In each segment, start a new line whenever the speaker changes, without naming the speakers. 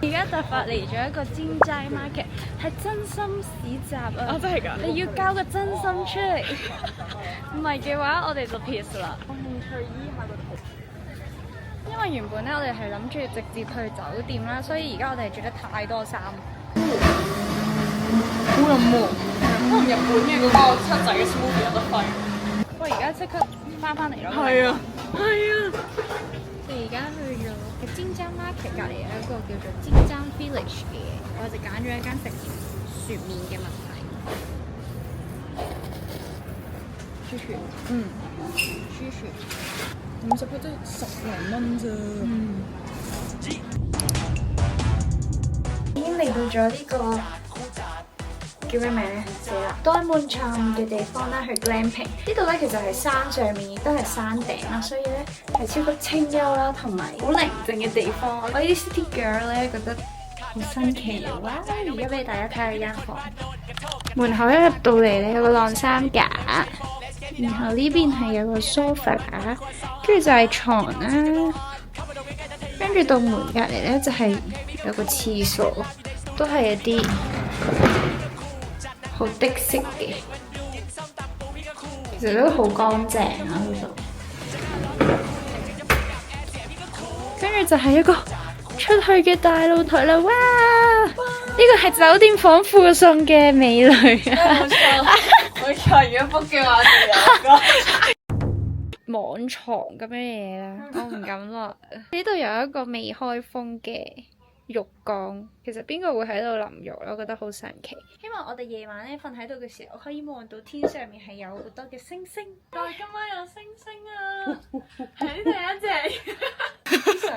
而家突發嚟咗一個尖齋 market，係真心市集啊！
真係㗎！
你要交個真心出嚟，唔係嘅話我哋就 piss 啦。
我興趣醫下個肚。
因為原本咧我哋係諗住直接去酒店啦，所以而家我哋係着得太多衫。
好飲喎！可能日本嘅嗰個七仔嘅 smoothie 有得揮。
我而家即刻翻嚟咯。
係啊，係啊。
我哋而家去咗嘅尖江 market 隔離有一個叫做尖江 village 嘅嘢，我哋揀咗一間食船麵嘅物體。豬血，豬血
50個都10零蚊啫。
已經嚟到咗呢個叫咩名咧？死啦！Diamond Charm 嘅地方啦，去 glamping。呢度咧其實係山上面，亦都係山頂啦，所以咧係超級清幽啦，同埋好寧靜嘅地方。我呢啲 city girl 咧覺得好新奇啊！哇！而家俾大家睇下呢間房，門口一入到嚟咧有個晾衫架，然後呢邊係有個 sofa， 跟住就係床啦，跟住到門隔離咧就係有個廁所，都係一啲好的式嘅，其實都好乾淨啊呢度。跟住就係一個出去嘅大露台啦！哇！呢個係酒店房附送嘅美女啊！
冇錯，如果 book 嘅話就有個
網床咁樣嘢啦，我唔敢落。呢度有一個未開封嘅浴缸，其實邊個會喺度淋浴咧？我覺得好神奇。希望我哋夜晚咧瞓喺度嘅時候，可以望到天上面係有好多嘅星星。但係今晚有星星啊！係呢度有一隻水。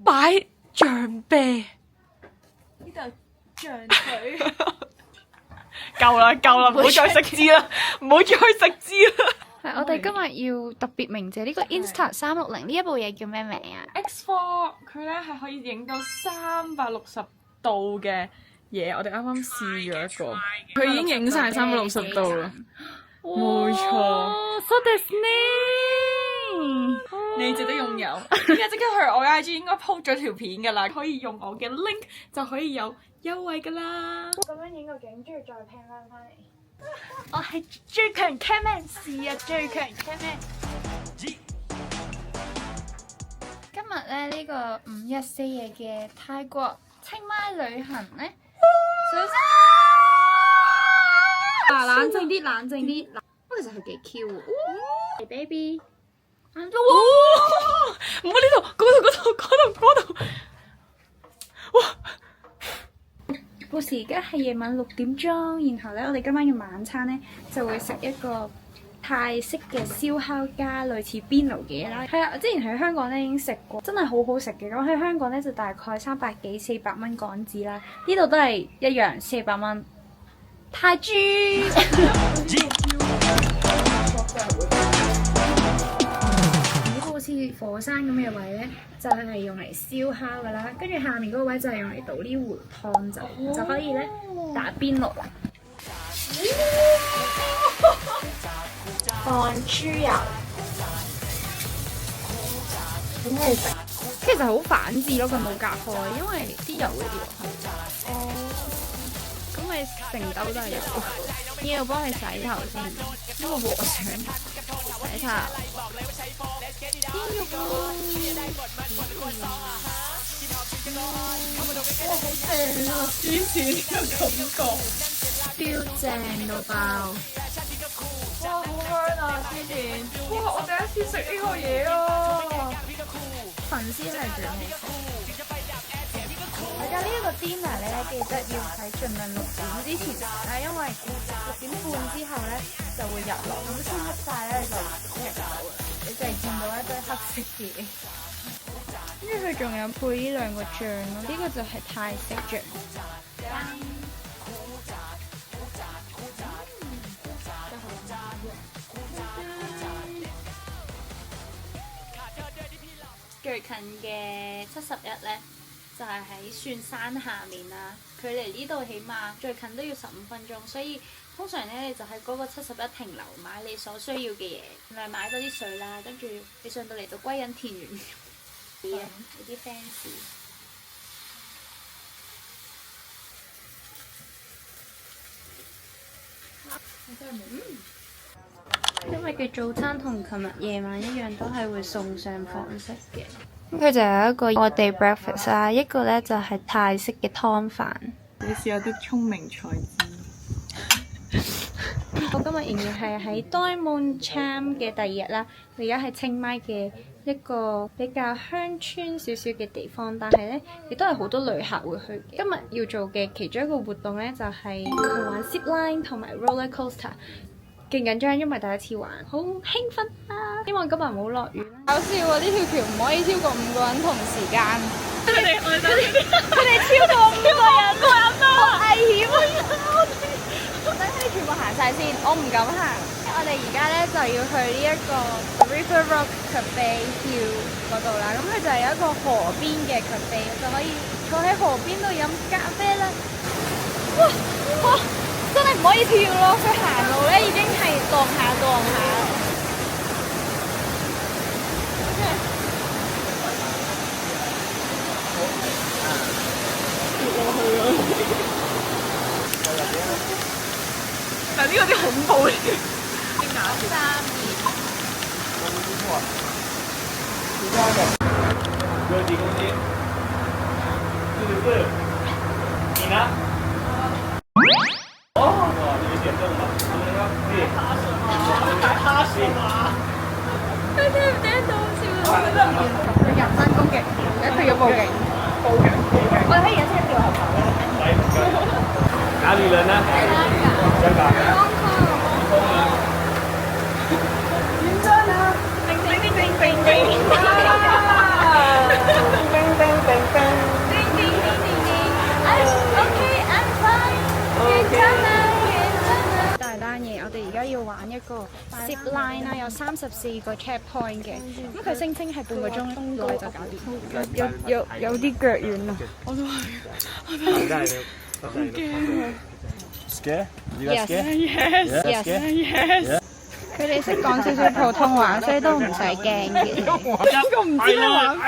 擺象啤。
呢度象水。
夠啦，唔好再食字啦，唔好再食字啦。
係，我哋今日要特別鳴謝呢個 Insta360呢一部嘢叫咩名啊？
X4 佢咧係可以影到360度嘅嘢，我哋啱啱試咗一個，佢已經影晒360度啦，冇錯。
So Disney，
你值得擁有。而家即刻去我 IG 應該 po 咗條片㗎啦，可以用我嘅 link 就可以有優惠㗎啦。
咁樣影個景，跟住再拼翻翻嚟。我係最強 camman 是啊，最強 camman。今日咧呢個5日4夜嘅泰國清邁旅行咧，首先冷靜啲，冷靜啲。不過其實係幾 Q 喎。Hey baby，哇！
唔好呢度，嗰度。哇！
到時而家係夜晚6點鐘，然後咧我哋今晚嘅晚餐咧就會食一個泰式嘅燒烤加類似邊爐嘅嘢啦。係啊，我之前喺香港咧已經食過，真係好好食嘅。咁喺香港咧就大概300幾400蚊港紙啦，呢度都係一樣400蚊泰銖。好似火山咁嘅位咧，就係用嚟燒烤噶啦，跟住下面嗰個位就係用嚟倒啲回湯酒，就可以咧打邊爐啦。放豬油，咁你食，其實好反智咯，佢冇隔開，因為啲油會掉落去。哦，咁咪成兜都係油，要幫佢洗頭先，呢個和尚洗頭。天肉啊！哇，好正啊！
黐線呢個感覺，
超正到爆！
哇，好香啊！黐線，哇，我第一次食呢個嘢啊！
粉絲係最好食。大家呢一個 dinner 咧，記得要喺盡量6點之前食啦，因為6點半之後咧就會日落，咁天黑晒咧就食唔到啦，你就係見到一堆黑色嘅嘢。跟住佢仲有配呢兩個醬咯，呢個就係泰式醬。最近嘅71咧，就係喺蒜山下面啦，距離呢度起碼最近都要15分鐘，所以通常咧你就喺嗰個71停留買你所需要嘅嘢，咪買多啲水啦，跟住你上到嚟就歸隱田園啲啊，有啲 fancy。因為嘅早餐同琴日夜晚一樣，都係會送上房食嘅。咁佢就有一個我哋 breakfast 啦，一個咧就係泰式嘅湯飯。
你試下啲聰明才智。
我今日仍然係喺 Diamond Charm 嘅第二日啦，我而家係清邁嘅一個比較鄉村少少嘅地方，但係咧亦都係好多旅客會去嘅。今日要做嘅其中一個活動咧，就係去玩 zip line 同埋 roller coaster。勁緊張，因為第一次玩，好興奮啊！希望今日唔好落雨啦。
搞笑喎！呢條橋唔可以超過5個人同時間。
佢哋
超過5個人，好危險啊！等佢哋全部行晒先，我唔敢行。我哋而家咧就要去呢一個 River Rock Cafe Hill 嗰度啦。咁佢就係有一個河邊嘅 cafe，就可以坐喺河邊度飲咖啡啦。哇！真係唔可以跳咯，佢行路咧已經係蕩下蕩下。
但係呢個啲恐怖嚟嘅。
有几公斤？44。你呢？哦，你减重吧？对。
佢聽唔聽到笑到？佢人身攻擊，佢要報警。我哋可以有車掉頭
哪里人呢？香港。
緊張啊！叮叮叮叮叮叮！叮叮叮叮！叮叮叮叮叮！I'm okay, I'm fine。大單嘢，我哋而家要玩一個 zip line 啦，有34個 checkpoint 嘅。咁佢聲稱係半個鐘內就搞掂。有啲腳軟啊！
我都係。
好驚。Scared? You got scared?
Yes, yes, yes。佢哋識講少少普通話，所以都唔使驚嘅。
呢個唔知咩玩法。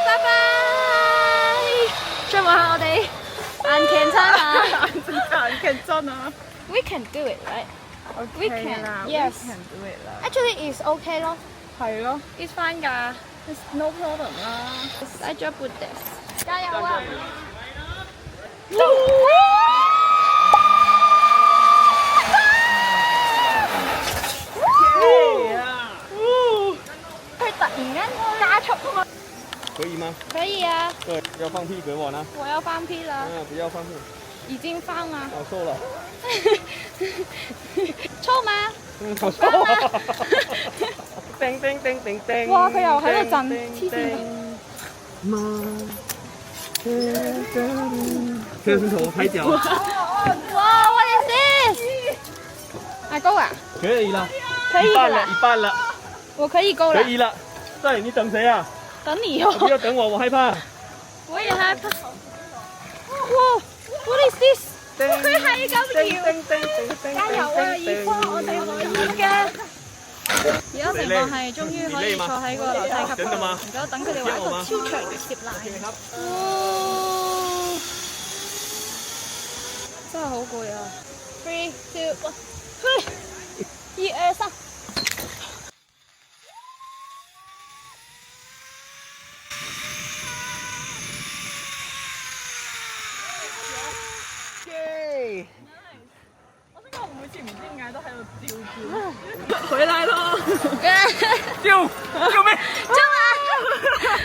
拜拜！再望下我哋眼鏡真啊！
眼鏡真啊
We can do it, right? We can.
啦
Yes.
we can do it 啦。
Actually, it's okay 咯。
係咯。
It's fine 㗎。
It's no problem 啦。
I just put this。加油啊！佢突然間加速。
可以嗎？
可以啊，
對，要放屁給我呢。
我要放屁啦。
不要放屁。
已經放啦。
我瘦了。
臭嗎？
好瘦啊！叮叮叮叮叮。
哇！佢又喺度震，黐線。
這是什麼拍腳？
哇！What is this？阿高啊？
可以了。
可以了。
一半了。
我可以夠了。
可以了。對，你等誰啊？
等你哦。
不要等我，我害怕。
我也害怕。哇 ！What is this？佢係咁搖。加油啊！二哥，我哋可以嘅。而家情況係終於可以坐喺個樓梯級度，然之後等佢哋玩一個超長嘅zip line。哇！真係好攰啊！3、2、1，去！1、2、3。
回來咯！救命！
救啊！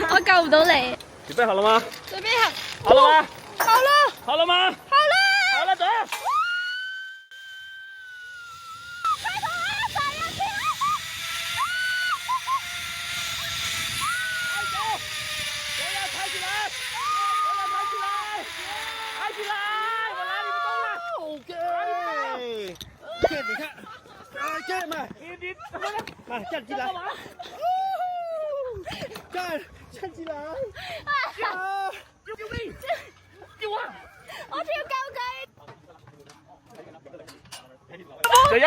我救唔到你。
準備好了嗎？
準備好。
好了嗎？
好了。
好了嗎？
好了。
好了，走。你看，這嘛，來，站起來。
我跳救佢。
怎样？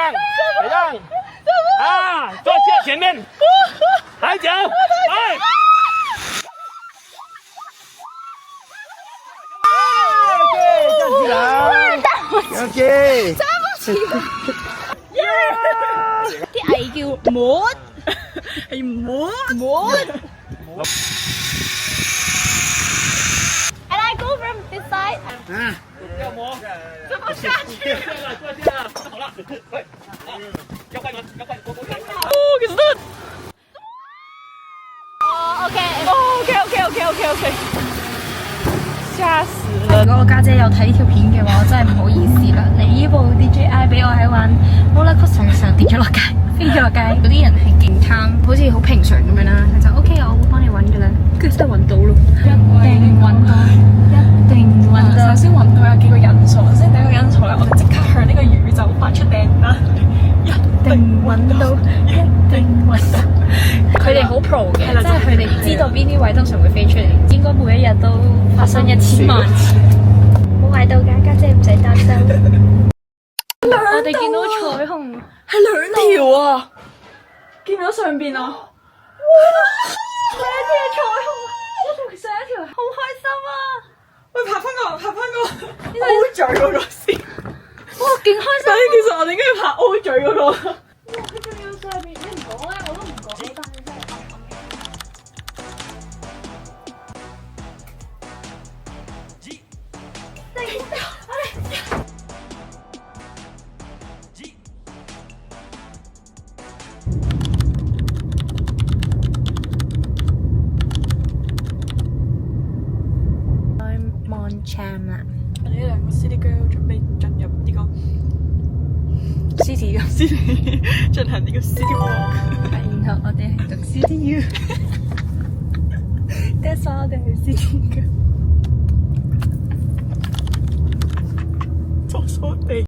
怎样？啊！坐下前面，抬脚，哎。站起来。OK。
啲蟻叫抹，
係摸。
And I go from this side。
要摸。
怎么下去？
坐下了，坐下了。好了，快，要快门，要快，我。
哦，其實都
哦，OK。
嚇死
如果我家姐有睇呢條片嘅話，我真係唔好意思啦。你呢部 DJI 俾我喺玩 roller coaster 嘅時候跌咗落街，飛咗落街。嗰啲人係勁貪，好似好平常咁樣啦。佢就 OK，我會幫你揾㗎啦。跟住真係揾到咯，一定揾到，一定揾到。
首先揾到有幾個因素，先第一個因素咧，我哋即刻向呢個宇宙發出訂單，
一定揾到，一定揾到。佢哋好 pro 嘅，即係佢哋知道邊啲位通常會飛出嚟，應該每一日都發生1000萬次。冇壞到㗎，家姐唔使擔心。我哋見到彩虹，
係兩條啊！見唔到上邊啊？哇！
第一條彩虹，一條上一條，好開心啊！
喂，拍翻個 O 嘴嗰個先。
哇，勁開心！
所以其實我哋應該要拍 O 嘴嗰個。
哇，佢仲要上邊，你唔講咧，我都唔講。你翻真係Mon Cham 啦，
我哋呢兩個 City Girl 準備進入呢個
City 咁，
進行呢個 City Walk。
然後我哋係讀 City U，That's all，我哋係 City Girl。
坐地。